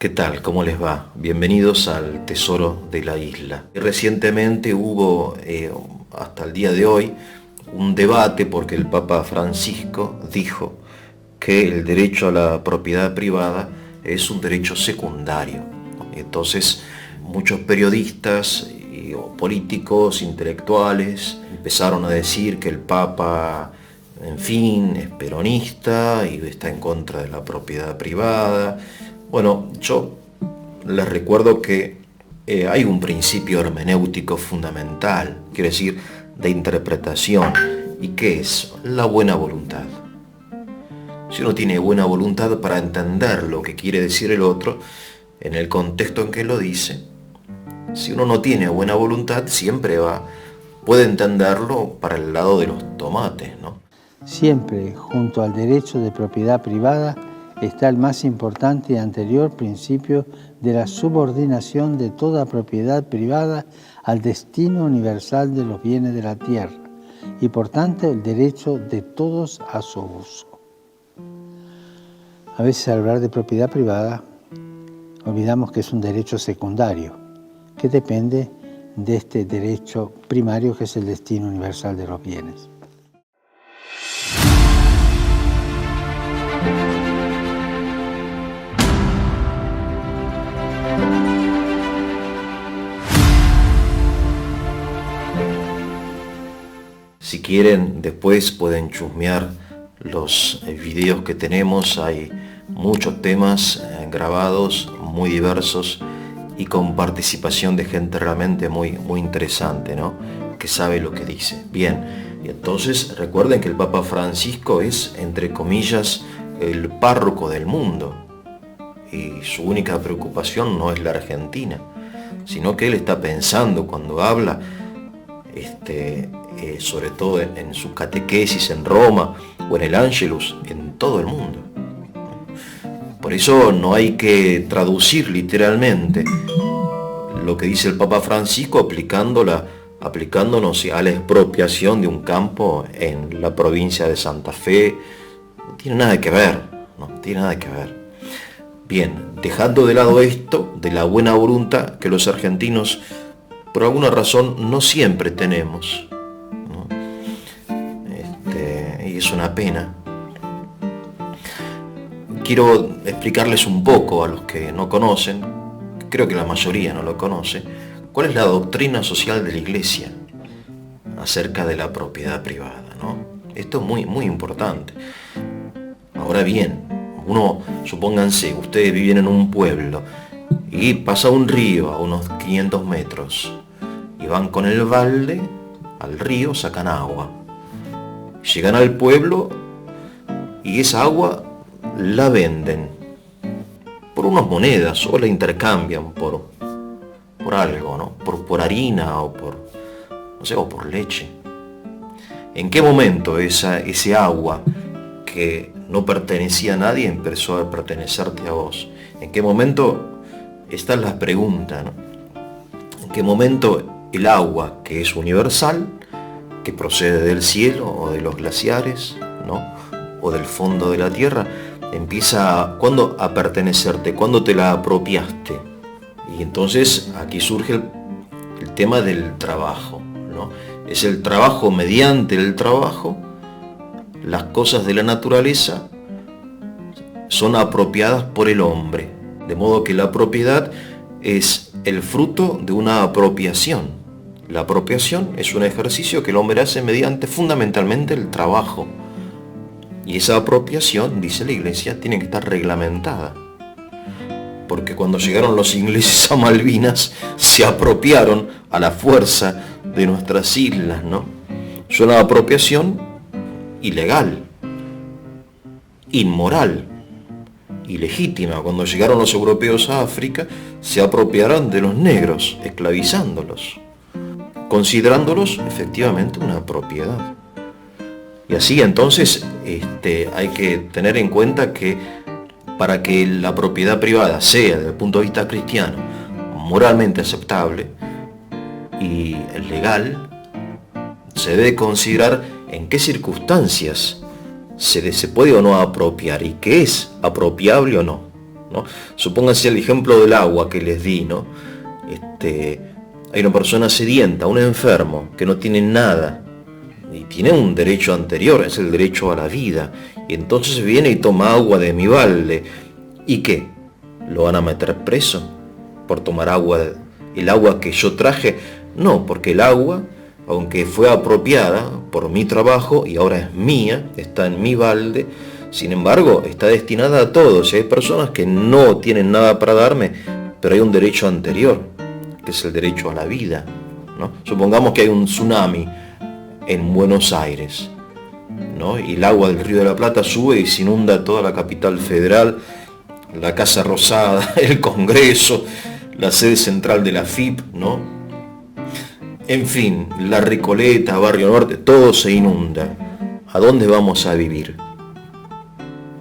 ¿Qué tal? ¿Cómo les va? Bienvenidos al Tesoro de la Isla. Recientemente hubo, hasta el día de hoy, un debate porque el Papa Francisco dijo que el derecho a la propiedad privada es un derecho secundario. Entonces, muchos periodistas o políticos, intelectuales, empezaron a decir que el Papa, en fin, es peronista y está en contra de la propiedad privada. Bueno, yo les recuerdo que hay un principio hermenéutico fundamental, quiere decir, de interpretación. ¿Y qué es? La buena voluntad. Si uno tiene buena voluntad para entender lo que quiere decir el otro, en el contexto en que lo dice, si uno no tiene buena voluntad, siempre puede entenderlo para el lado de los tomates, ¿no? Siempre, junto al derecho de propiedad privada, está el más importante y anterior principio de la subordinación de toda propiedad privada al destino universal de los bienes de la tierra y por tanto el derecho de todos a su uso. A veces al hablar de propiedad privada olvidamos que es un derecho secundario que depende de este derecho primario que es el destino universal de los bienes. Si quieren, después pueden chusmear los videos que tenemos. Hay muchos temas grabados, muy diversos y con participación de gente realmente muy interesante, ¿no? Que sabe lo que dice. Bien, y entonces recuerden que el Papa Francisco es, entre comillas, el párroco del mundo. Y su única preocupación no es la Argentina, sino que él está pensando cuando habla, sobre todo en su catequesis en Roma o en el Ángelus, en todo el mundo. Por eso no hay que traducir literalmente lo que dice el Papa Francisco aplicándonos a la expropiación de un campo en la provincia de Santa Fe. No tiene nada que ver, no tiene nada que ver. Bien, dejando de lado esto de la buena voluntad que los argentinos por alguna razón no siempre tenemos, ¿no? Y es una pena. Quiero explicarles un poco a los que no conocen, creo que la mayoría no lo conoce, cuál es la doctrina social de la Iglesia acerca de la propiedad privada, ¿no? Esto es muy importante. Ahora bien, supónganse, ustedes viven en un pueblo y pasa un río a unos 500 metros y van con el balde al río, sacan agua, llegan al pueblo y esa agua la venden por unas monedas o la intercambian por algo, ¿no? Por harina o o por leche. ¿En qué momento ese agua que no pertenecía a nadie empezó a pertenecerte a vos? ¿En qué momento? Esta es la pregunta, ¿no? ¿En qué momento el agua, que es universal, que procede del cielo o de los glaciares, ¿no? O del fondo de la tierra, empieza ¿cuándo a pertenecerte? ¿Cuándo te la apropiaste? Y entonces aquí surge el tema del trabajo, ¿no? Es el trabajo, mediante el trabajo, las cosas de la naturaleza son apropiadas por el hombre, de modo que la propiedad es el fruto de una apropiación. La apropiación es un ejercicio que el hombre hace mediante fundamentalmente el trabajo. Y esa apropiación, dice la Iglesia, tiene que estar reglamentada. Porque cuando llegaron los ingleses a Malvinas, se apropiaron a la fuerza de nuestras islas, ¿no? Es una apropiación ilegal, inmoral, ilegítima. Cuando llegaron los europeos a África, se apropiaron de los negros, esclavizándolos, considerándolos efectivamente una propiedad. Y así entonces hay que tener en cuenta que para que la propiedad privada sea, desde el punto de vista cristiano, moralmente aceptable y legal, se debe considerar en qué circunstancias se puede o no apropiar y qué es apropiable o no. ¿no? Supónganse el ejemplo del agua que les di, ¿no? Hay una persona sedienta, un enfermo, que no tiene nada, y tiene un derecho anterior, es el derecho a la vida, y entonces viene y toma agua de mi balde. ¿Y qué? ¿Lo van a meter preso por tomar agua, el agua que yo traje? No, porque el agua, aunque fue apropiada por mi trabajo y ahora es mía, está en mi balde, sin embargo está destinada a todos. Y hay personas que no tienen nada para darme, pero hay un derecho anterior, que es el derecho a la vida, ¿no? Supongamos que hay un tsunami en Buenos Aires, ¿no? Y el agua del Río de la Plata sube y se inunda toda la capital federal, la Casa Rosada, el Congreso, la sede central de la FIP, ¿no? En fin, La Recoleta, Barrio Norte, todo se inunda. ¿A dónde vamos a vivir?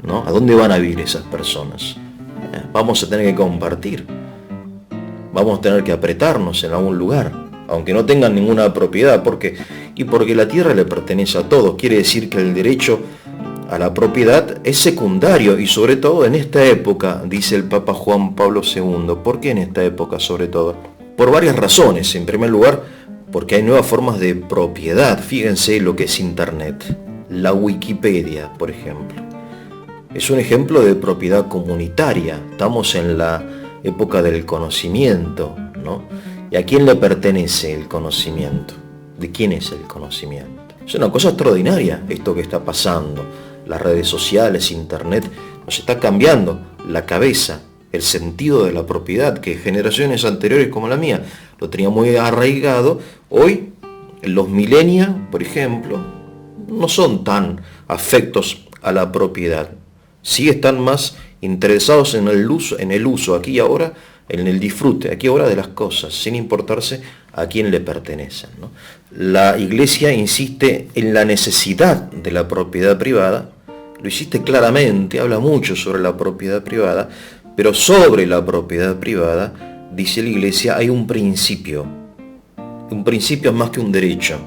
¿No? ¿A dónde van a vivir esas personas? Vamos a tener que compartir. Vamos a tener que apretarnos en algún lugar, aunque no tengan ninguna propiedad, porque la tierra le pertenece a todos. Quiere decir que el derecho a la propiedad es secundario, y sobre todo en esta época, dice el Papa Juan Pablo II. ¿Por qué en esta época sobre todo? Por varias razones. En primer lugar, porque hay nuevas formas de propiedad. Fíjense lo que es Internet. La Wikipedia, por ejemplo, es un ejemplo de propiedad comunitaria. Estamos en la época del conocimiento, ¿no? ¿Y a quién le pertenece el conocimiento? ¿De quién es el conocimiento? Es una cosa extraordinaria esto que está pasando. Las redes sociales, Internet, nos está cambiando la cabeza, el sentido de la propiedad, que generaciones anteriores como la mía lo tenía muy arraigado. Hoy, los millennials, por ejemplo, no son tan afectos a la propiedad. Sí están más interesados en el uso aquí y ahora, en el disfrute aquí y ahora de las cosas, sin importarse a quién le pertenecen, ¿no? La Iglesia insiste en la necesidad de la propiedad privada, lo insiste claramente, habla mucho sobre la propiedad privada, pero sobre la propiedad privada, dice la Iglesia, hay un principio. Un principio es más que un derecho.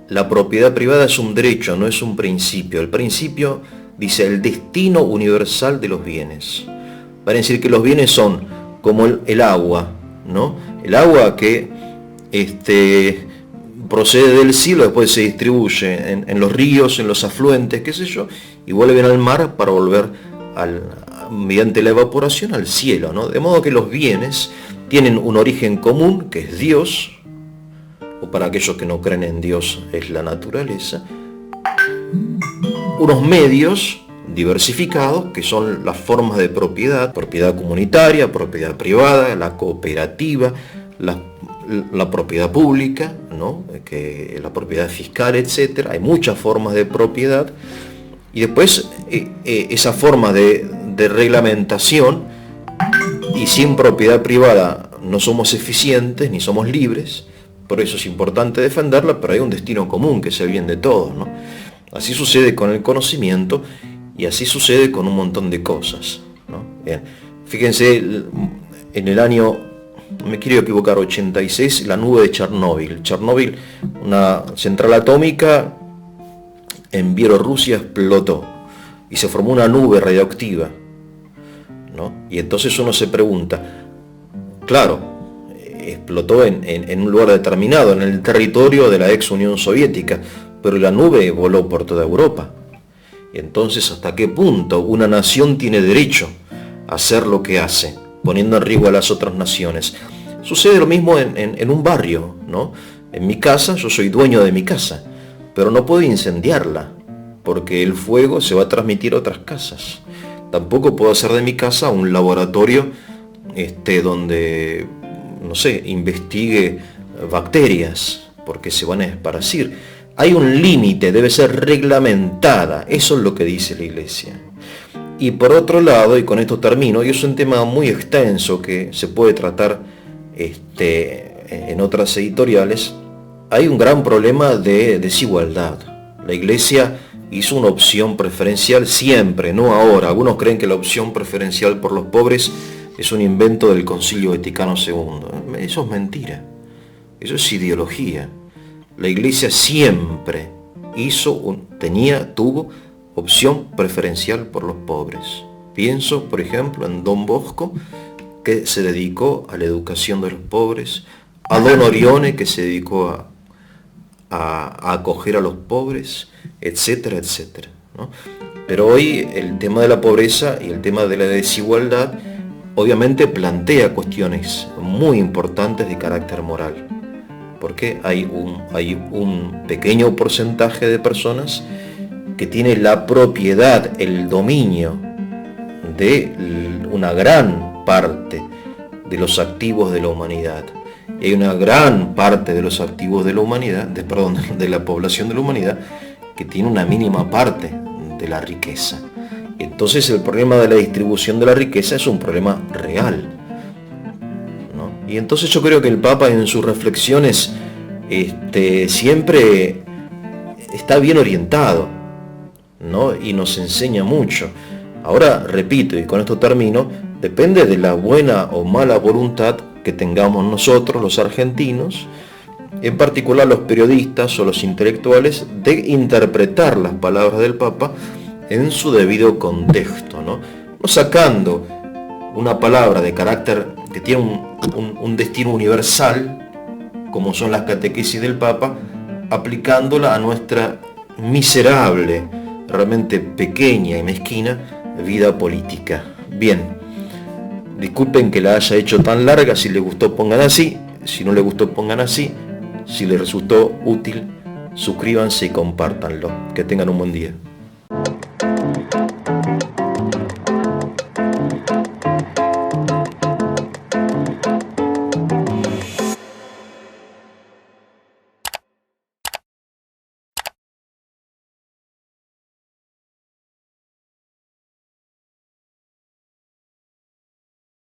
La propiedad privada es un derecho, no es un principio. El principio dice el destino universal de los bienes. Para decir que los bienes son como el agua, ¿no? El agua que procede del cielo, después se distribuye en los ríos, en los afluentes, qué sé yo, y vuelven al mar para volver mediante la evaporación al cielo, ¿no? De modo que los bienes tienen un origen común, que es Dios, o para aquellos que no creen en Dios es la naturaleza, unos medios diversificados, que son las formas de propiedad comunitaria, propiedad privada, la cooperativa, la propiedad pública, ¿no? Que la propiedad fiscal, etc. Hay muchas formas de propiedad, y después esa forma de reglamentación, y sin propiedad privada no somos eficientes ni somos libres. Por eso es importante defenderla, pero hay un destino común que es el bien de todos, ¿no? Así sucede con el conocimiento, y así sucede con un montón de cosas, ¿no? Bien. Fíjense, en el año, no me quiero equivocar, 86, la nube de Chernóbil. Chernóbil, una central atómica en Bielorrusia, explotó y se formó una nube radioactiva, ¿no? Y entonces uno se pregunta, claro, explotó en un lugar determinado, en el territorio de la ex Unión Soviética, pero la nube voló por toda Europa. Y entonces, ¿hasta qué punto una nación tiene derecho a hacer lo que hace, poniendo en riesgo a las otras naciones? Sucede lo mismo en un barrio, ¿no? En mi casa, yo soy dueño de mi casa, pero no puedo incendiarla, porque el fuego se va a transmitir a otras casas. Tampoco puedo hacer de mi casa un laboratorio donde, no sé, investigue bacterias, porque se van a esparcir. Hay un límite, debe ser reglamentada, eso es lo que dice la Iglesia. Y por otro lado, y con esto termino, y es un tema muy extenso que se puede tratar en otras editoriales, hay un gran problema de desigualdad. La Iglesia hizo una opción preferencial siempre, no ahora. Algunos creen que la opción preferencial por los pobres es un invento del Concilio Vaticano II. Eso es mentira, eso es ideología. La Iglesia siempre tuvo opción preferencial por los pobres. Pienso, por ejemplo, en Don Bosco, que se dedicó a la educación de los pobres, a Don Orione, que se dedicó a acoger a los pobres, etcétera, etcétera, ¿no? Pero hoy el tema de la pobreza y el tema de la desigualdad obviamente plantea cuestiones muy importantes de carácter moral, porque hay un pequeño porcentaje de personas que tiene la propiedad, el dominio de una gran parte de los activos de la humanidad. Y hay una gran parte de los activos de la humanidad, de la población de la humanidad, que tiene una mínima parte de la riqueza. Entonces el problema de la distribución de la riqueza es un problema real, ¿no? Y entonces yo creo que el Papa en sus reflexiones siempre está bien orientado, ¿no? Y nos enseña mucho. Ahora, repito, y con esto termino, depende de la buena o mala voluntad que tengamos nosotros, los argentinos, en particular los periodistas o los intelectuales, de interpretar las palabras del Papa en su debido contexto, ¿no? No sacando una palabra de carácter que tiene un destino universal, como son las catequesis del Papa, aplicándola a nuestra miserable, realmente pequeña y mezquina vida política. Bien, disculpen que la haya hecho tan larga, si les gustó pongan así, si no les gustó pongan así, si les resultó útil suscríbanse y compártanlo. Que tengan un buen día.